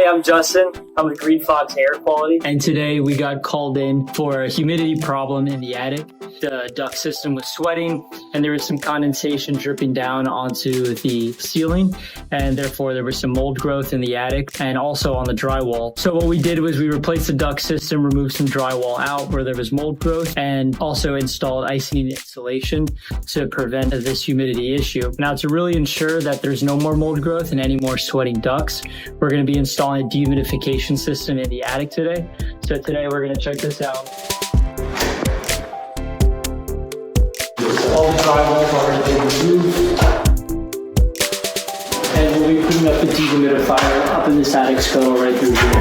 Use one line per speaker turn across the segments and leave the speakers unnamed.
Hey, I'm Justin. I'm with Greenfox Air Quality.
And today we got called in for a humidity problem in the attic. The duct system was sweating and there was some condensation dripping down onto the ceiling, and therefore there was some mold growth in the attic and also on the drywall. So what we did was we replaced the duct system, removed some drywall out where there was mold growth, and also installed icynene insulation to prevent this humidity issue. Now, to really ensure that there's no more mold growth and any more sweating ducts, we're going to be installing a dehumidification system in the attic today. So today we're going to check this out. All the drywall's already been removed. And we'll be putting up the dehumidifier up in this attic scuttle right through here.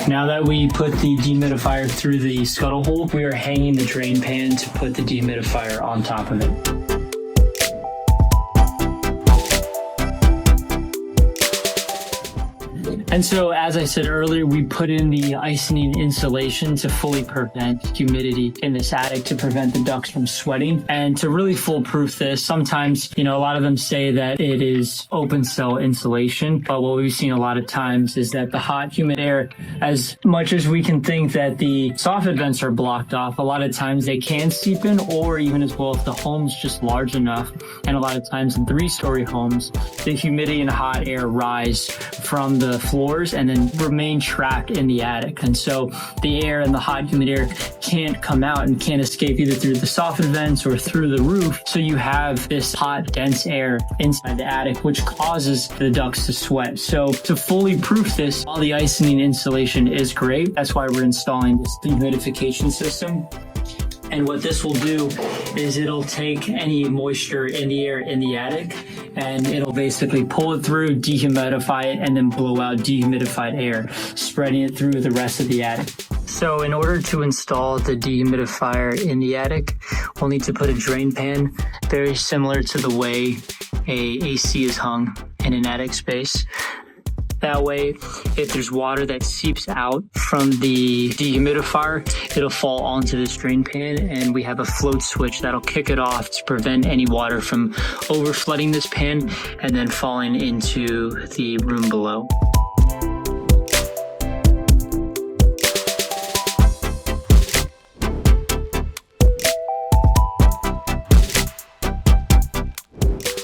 Now that we put the dehumidifier through the scuttle hole, we are hanging the drain pan to put the dehumidifier on top of it. And so, as I said earlier, we put in the icynene insulation to fully prevent humidity in this attic, to prevent the ducts from sweating. And to really foolproof this, sometimes, a lot of them say that it is open cell insulation. But what we've seen a lot of times is that the hot, humid air, as much as we can think that the soffit vents are blocked off, a lot of times they can seep in, or even as well if the home's just large enough. And a lot of times in 3-story homes, the humidity and hot air rise from the floors and then remain trapped in the attic. And so the air and the hot, humid air can't come out and can't escape either through the soffit vents or through the roof. So you have this hot, dense air inside the attic, which causes the ducts to sweat. So to fully proof this, all the icynene insulation is great. That's why we're installing this dehumidification system. And what this will do is it'll take any moisture in the air in the attic and it'll basically pull it through, dehumidify it, and then blow out dehumidified air, spreading it through the rest of the attic. So in order to install the dehumidifier in the attic, we'll need to put a drain pan, very similar to the way a AC is hung in an attic space. That way, if there's water that seeps out from the dehumidifier, it'll fall onto this drain pan, and we have a float switch that'll kick it off to prevent any water from overflooding this pan and then falling into the room below.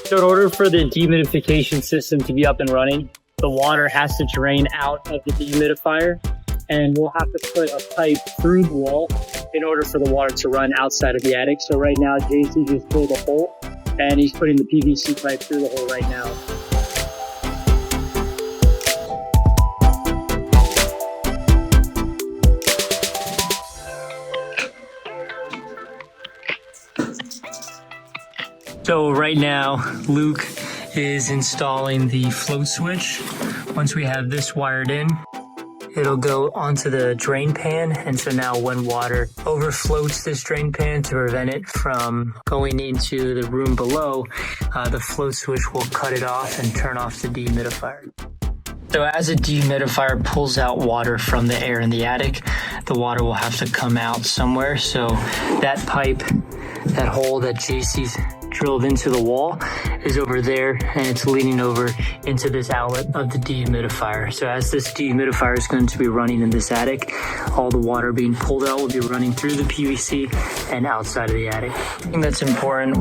So in order for the dehumidification system to be up and running, the water has to drain out of the dehumidifier, and we'll have to put a pipe through the wall in order for the water to run outside of the attic. So right now, JC just drilled a hole, and he's putting the PVC pipe through the hole right now. So right now, Luke is installing the float switch. Once we have this wired in, it'll go onto the drain pan. And so now when water overflows this drain pan, to prevent it from going into the room below, the float switch will cut it off and turn off the dehumidifier. So as a dehumidifier pulls out water from the air in the attic, the water will have to come out somewhere. So that pipe, that hole that JC's drilled into the wall, is over there, and it's leading over into this outlet of the dehumidifier. So as this dehumidifier is going to be running in this attic, all the water being pulled out will be running through the PVC and outside of the attic. The thing that's important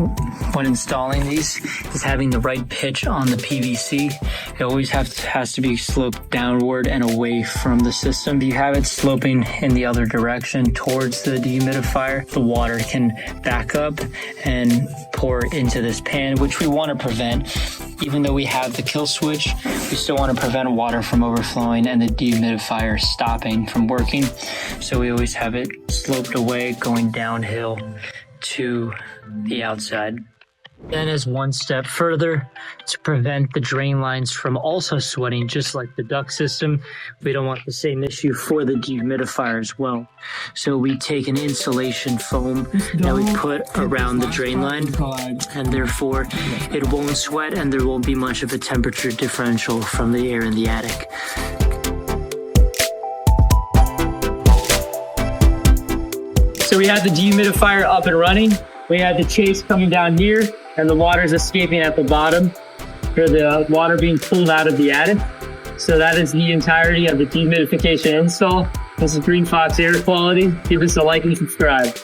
when installing these is having the right pitch on the PVC. It always has to be sloped downward and away from the system. If you have it sloping in the other direction towards the dehumidifier, the water can back up and pour into this pan, which we want to prevent. Even though we have the kill switch, we still want to prevent water from overflowing and the dehumidifier stopping from working. So we always have it sloped away, going downhill to the outside. Then as one step further, to prevent the drain lines from also sweating, just like the duct system, we don't want the same issue for the dehumidifier as well. So we take an insulation foam that we put around the drain line, and therefore it won't sweat and there won't be much of a temperature differential from the air in the attic. So we have the dehumidifier up and running. We had the chase coming down here, and the water is escaping at the bottom for the water being pulled out of the attic. So that is the entirety of the dehumidification install. This is Greenfox Air Quality. Give us a like and subscribe.